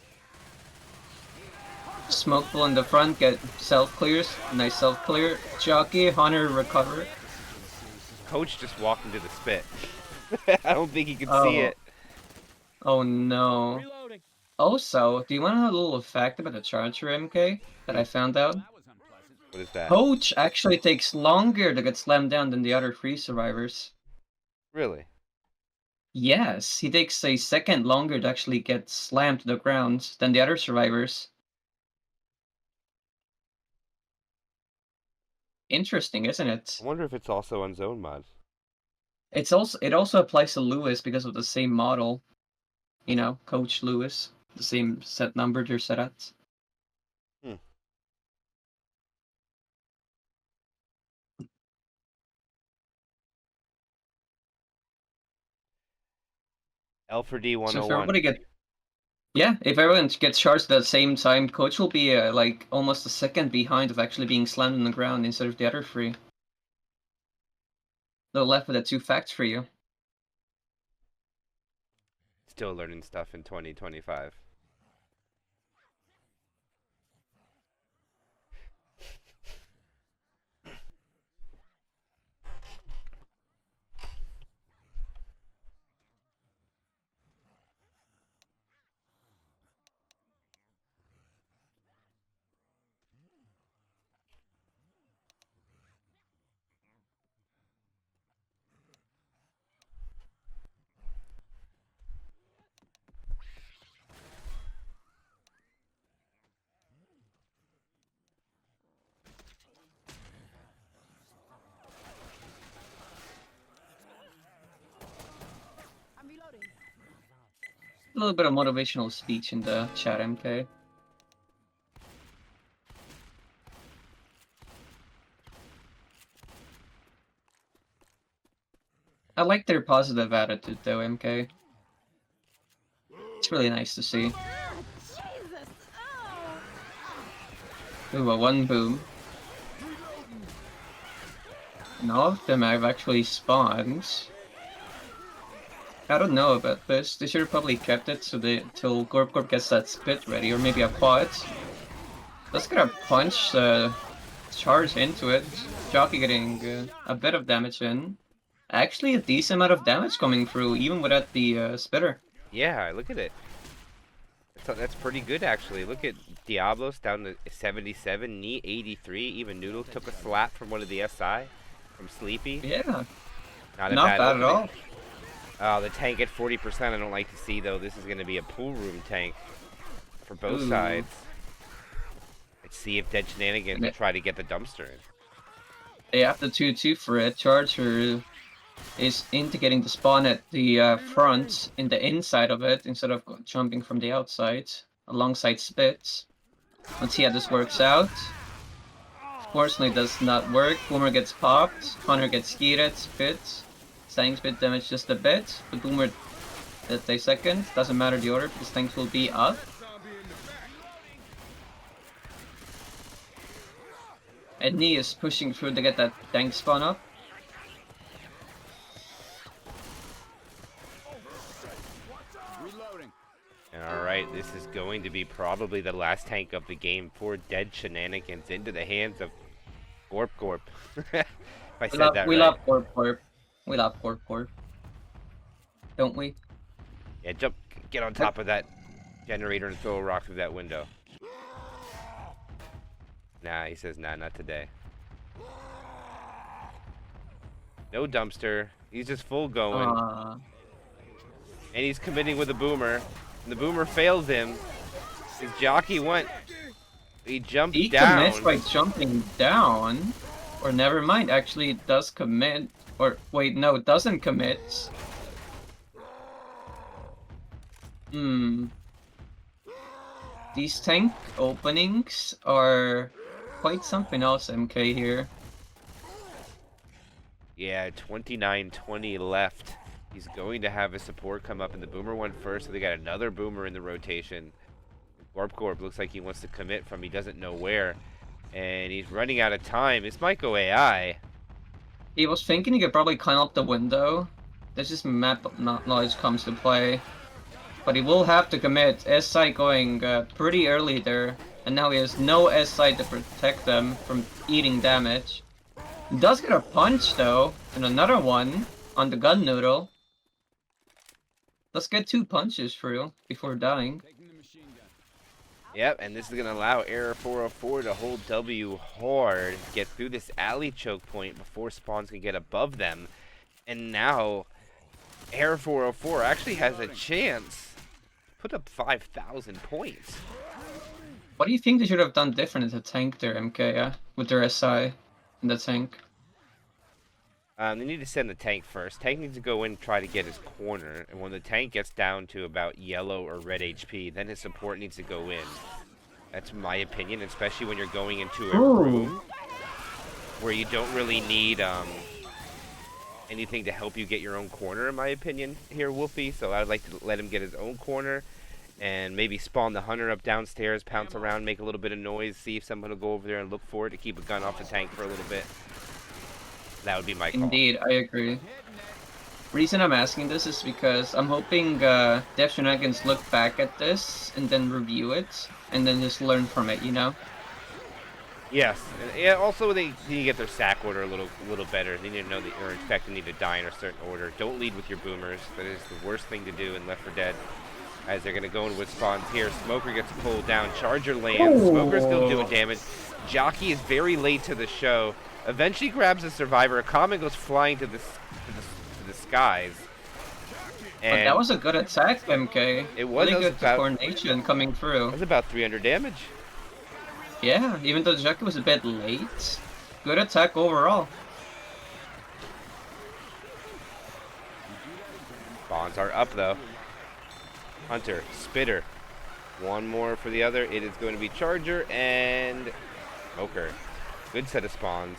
Smokeful in the front, get self-clears. Nice self-clear. Jockey, Hunter recover. Coach just walked into the spit. I don't think he could Oh. see it. Oh no. Reloading. Also, do you want to know a little fact about the Charger MK that I found out? What is that? Poach actually takes longer to get slammed down than the other 3 survivors. Really? Yes, he takes a second longer to actually get slammed to the ground than the other survivors. Interesting, isn't it? I wonder if it's also on zone mod. It also applies to Lewis because of the same model. You know, Coach Lewis, the same set number they're set at. L for D So if 101. everybody if everyone gets charged at the same time, Coach will be like almost a second behind of actually being slammed on the ground instead of the other 3. They're left with the 2 facts for you. Still learning stuff in 2025. I'm reloading. A little bit of motivational speech in the chat, MK. I like their positive attitude though, MK. It's really nice to see. Jesus! Oh! Ooh, a 1 boom. And all of them have actually spawned. I don't know about this. They should have probably kept it so till Gorp gets that spit ready, or maybe a quad. Let's get a punch charge into it. Jockey getting a bit of damage in. Actually, a decent amount of damage coming through, even without the spitter. Yeah, look at it. That's pretty good, actually. Look at Diablos down to 77, Knee 83. Even Noodle took a slap from one of the SI, from Sleepy. Yeah, Not not bad at all. Oh, the tank at 40% I don't like to see, though. This is going to be a pool room tank for both Ooh. sides. Let's see if Dead Shenanigans will try to get the dumpster in. They have the 2-2 for it. Charger is into getting the spawn at the front, in the inside of it, instead of jumping from the outside, alongside Spits. Let's see how this works out. Fortunately, does not work. Boomer gets popped. Hunter gets skied. Spits. Standing Spit damage just a bit. The Boomer at a second. Doesn't matter the order because tanks will be up. And Knee is pushing through to get that tank spawn up. Reloading. And alright, this is going to be probably the last tank of the game for Dead Shenanigans into the hands of Gorp. If I said that right. We love Gorp. We love Gorp. Don't we? Yeah, get on top of that generator and throw a rock through that window. Nah, he says nah, not today. No dumpster. He's just full going. And he's committing with a boomer. And the boomer fails him. His jockey went. He jumped down. He commits by jumping down. Or never mind, actually it does commit. Or wait, no, it doesn't commit. These tank openings are quite something else, MK here. Yeah, 29-20 left. He's going to have a support come up, and the boomer went first, so they got another boomer in the rotation. Gorp looks like he wants to commit from he doesn't know where, and he's running out of time. It's Mk AI. He was thinking he could probably climb up the window. That's just map knowledge comes to play. But he will have to commit. S-side going pretty early there, and now he has no S-side to protect them from eating damage. He does get a punch though, and another one on the gun noodle. Let's get 2 punches through before dying. Yep, and this is going to allow Error 404 to hold W hard, get through this alley choke point before spawns can get above them. And now, Error 404 actually has a chance to put up 5,000 points. What do you think they should have done different in the tank there, MK, with their SI in the tank? They need to send the tank first. Tank needs to go in and try to get his corner. And when the tank gets down to about yellow or red HP, then his support needs to go in. That's my opinion, especially when you're going into a room where you don't really need anything to help you get your own corner, in my opinion, here, Wolfi. So I'd like to let him get his own corner and maybe spawn the hunter up downstairs, pounce around, make a little bit of noise, see if someone will go over there and look for it to keep a gun off the tank for a little bit. That would be my call. Indeed, I agree. Reason I'm asking this is because I'm hoping Dead Shenanigans look back at this and then review it and then just learn from it, you know? Yes. And yeah, also they need to get their sack order a little better. They need to know that you're infected, need to die in a certain order. Don't lead with your boomers. That is the worst thing to do in Left 4 Dead. As they're going to go in with spawns here. Smoker gets pulled down. Charger lands. Smoker's still doing damage. Jockey is very late to the show. Eventually grabs a survivor. A comet goes flying to the skies. And But that was a good attack, MK. It was. Really That was good about, coordination coming through. that was about 300 damage. Yeah, even though the Jockey was a bit late. Good attack overall. Spawns are up though. Hunter, Spitter. One more for the other. It is going to be Charger and Smoker. Good set of spawns.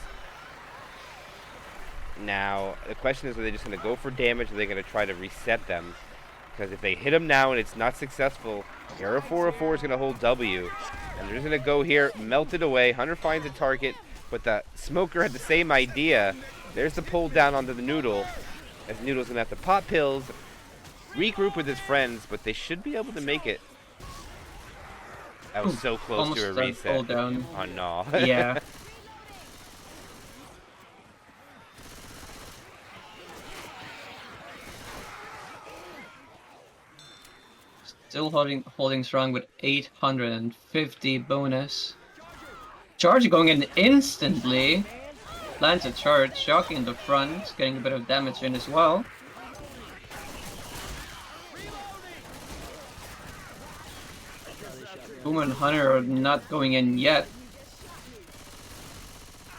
Now, the question is, are they just going to go for damage, or are they going to try to reset them? Because if they hit them now and it's not successful, Error 404 is going to hold W. And they're just going to go here, melt it away. Hunter finds a target, but the Smoker had the same idea. There's the pull down onto the Noodle. As Noodle's going to have to pop pills, regroup with his friends, but they should be able to make it. That was so close Almost to a done, reset. pull down. Oh no. Yeah. Still holding strong with 850 bonus. Charge going in instantly. Lands a charge, Shock in the front, getting a bit of damage in as well. Boomer and Hunter are not going in yet.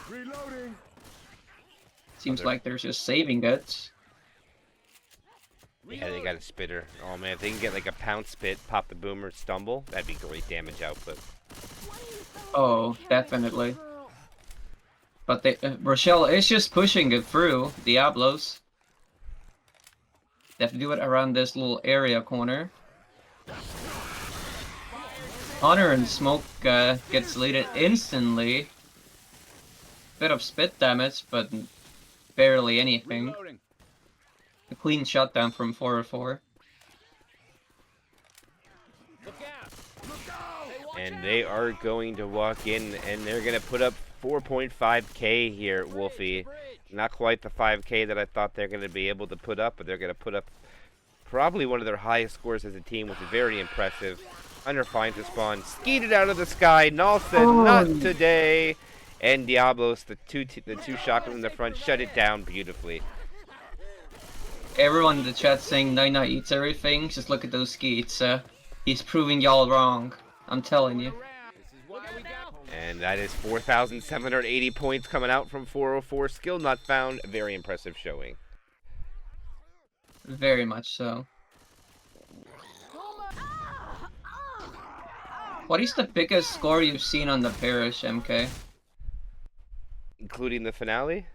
Reloading. Seems like they're just saving it. Yeah, they got a Spitter. Oh man, if they can get like a pound spit, pop the Boomer, stumble, that'd be great damage output. Oh, definitely. But Rochelle is just pushing it through Diablos. They have to do it around this little area corner. Honor and Smoke gets deleted instantly. Bit of spit damage, but barely anything. Reloading. A clean shutdown from 404. And they are going to walk in, and they're going to put up 4.5k here, Wolfie. Not quite the 5k that I thought they're going to be able to put up, but they're going to put up probably one of their highest scores as a team, which is very impressive. Hunter finds a spawn, skeeted out of the sky. Null said, not today. And Diablos, the two shotguns in the front, shut it down beautifully. Everyone in the chat saying Nina eats everything. Just look at those skeets. He's proving y'all wrong. I'm telling you. And that is 4,780 points coming out from 404. Skill not found. Very impressive showing. Very much so. What is the biggest score you've seen on the Parish, MK? Including the finale?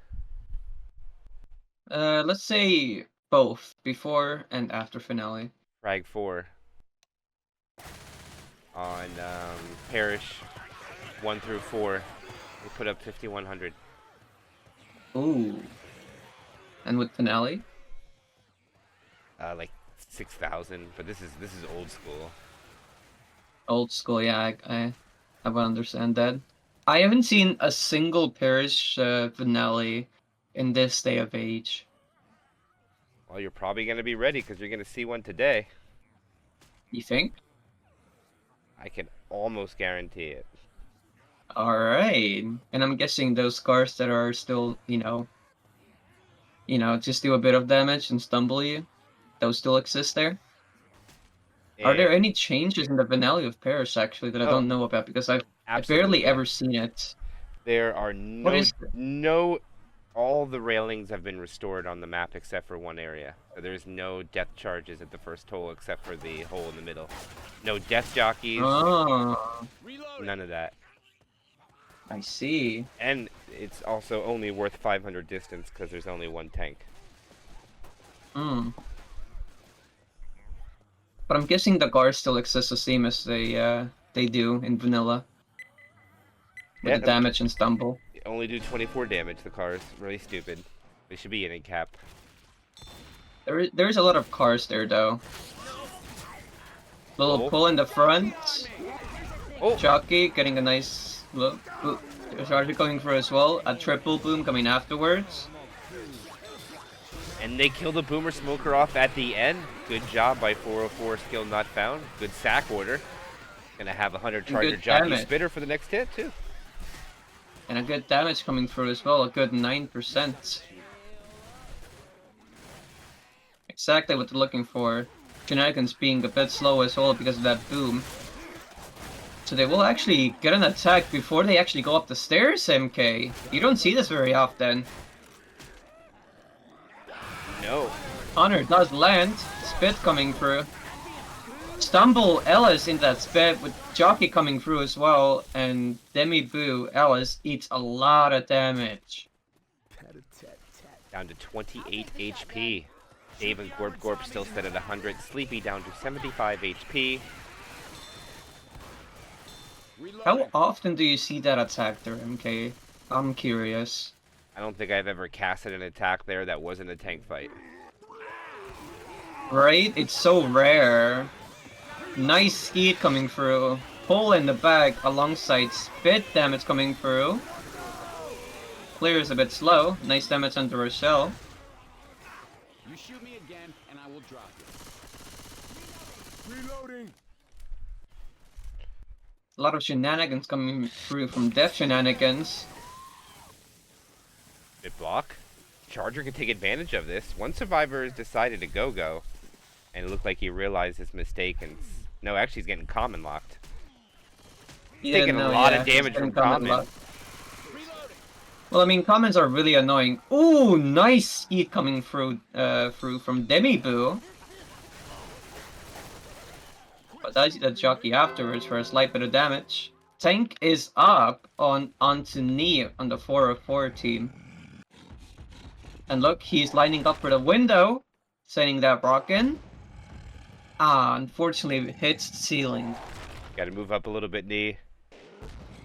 Let's say both, before and after finale. Frag 4. On Parish 1 through 4. They put up 5,100. Ooh. And with finale? Like 6,000, but this is old school. Old school, yeah, I would understand that. I haven't seen a single Parish finale in this day of age. Well, you're probably going to be ready because you're going to see one today. You think? almost guarantee it. Alright. And I'm guessing those cars that are still, just do a bit of damage and stumble you, those still exist there? Are there And- any changes in the finale of Parish actually that I Oh, don't know about, because I've absolutely. barely ever seen it. There are is it? no all the railings have been restored on the map except for one area. So there's no death charges at the first hole except for the hole in the middle. No death jockeys, Oh, none of that. I see. And it's also only worth 500 distance because there's only one tank. Hmm. But I'm guessing the cars still exist the same as they do in vanilla. With Yeah. the damage and stumble. They only do 24 damage, the cars. Really stupid. They should be in a cap. There's a lot of cars there though. Little Oh. pull in the front. Oh, Jockey getting a nice look. Charger coming through as well. A triple boom coming afterwards. and they kill the boomer smoker off at the end. Good job by 404 skill not found. Good sack order. Gonna have 100 charger good jockey damage. spitter for the next hit too. And a good damage coming through as well. A good 9%. Exactly what they're looking for. Shenanigans being a bit slow as well because of that boom. So they will actually get an attack before they actually go up the stairs, MK. You don't see this very often. No. Honor does land. Spit coming through. Stumble Ellis in that spit with Jockey coming through as well. And Demi Boo Ellis eats a lot of damage. Down to 28 HP. Dave and Gorp still set at 100. Sleepy down to 75 HP. How often do you see that attack there, MK? I'm curious. I don't think I've ever casted an attack there that wasn't a tank fight. Right? It's so rare. Nice speed coming through. Pull in the back alongside spit damage coming through. Clear is a bit slow. Nice damage under a shell. You shoot me again, and I will drop you. Reloading. A lot of shenanigans coming through from Death Shenanigans. Good block. Charger can take advantage of this. One survivor has decided to go, and it looked like he realized his mistake and... No, actually he's getting common locked. He's taking a lot of damage from common. Well, I mean, commons are really annoying. Ooh, nice speed coming through from Demi Boo. But I see the jockey afterwards for a slight bit of damage. Tank is up onto knee on the 404 team. And look, he's lining up for the window, sending that rock in. Ah, unfortunately, it hits the ceiling. Gotta move up a little bit, knee.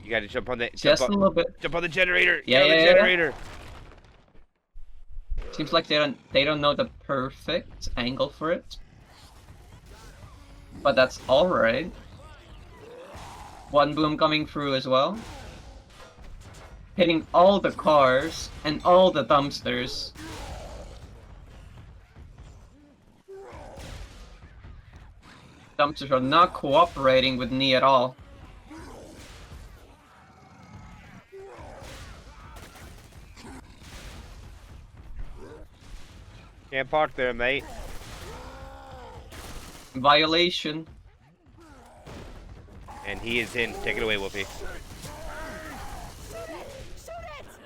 You gotta jump on the... Just a little bit. Jump on the generator! Yeah, Get on the generator! Seems like they don't know the perfect angle for it. But that's alright. One boom coming through as well. Hitting all the cars and all the dumpsters. Dumpsters are not cooperating with me at all. Can't park there, mate. Violation. And he is in. Take it away, Wolfie.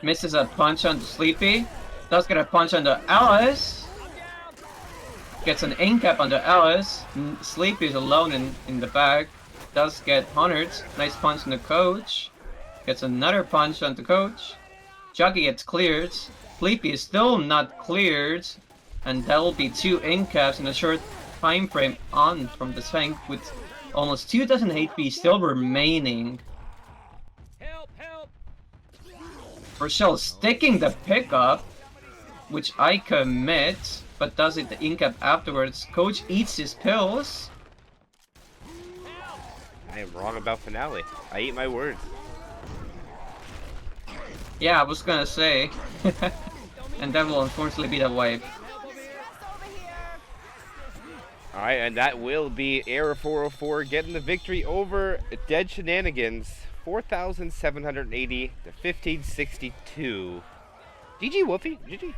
Misses a punch on the Sleepy. Does get a punch on the Alice. Gets an incap on the Alice. Sleepy is alone in the back. Does get honored. Nice punch on the coach. Gets another punch on the coach. Juggy gets cleared. Sleepy is still not cleared. And that will be 2 incaps in a short time frame on from the tank with almost 2,000 HP still remaining. Help, help! Rochelle sticking the pickup, which I commit, but does it the incap afterwards. Coach eats his pills. I am wrong about finale. I eat my words. Yeah, I was gonna say. And that will unfortunately be the wipe. Alright, and that will be Error 404 getting the victory over Dead Shenanigans. 4,780 to 1562. GG Wolfie. GG.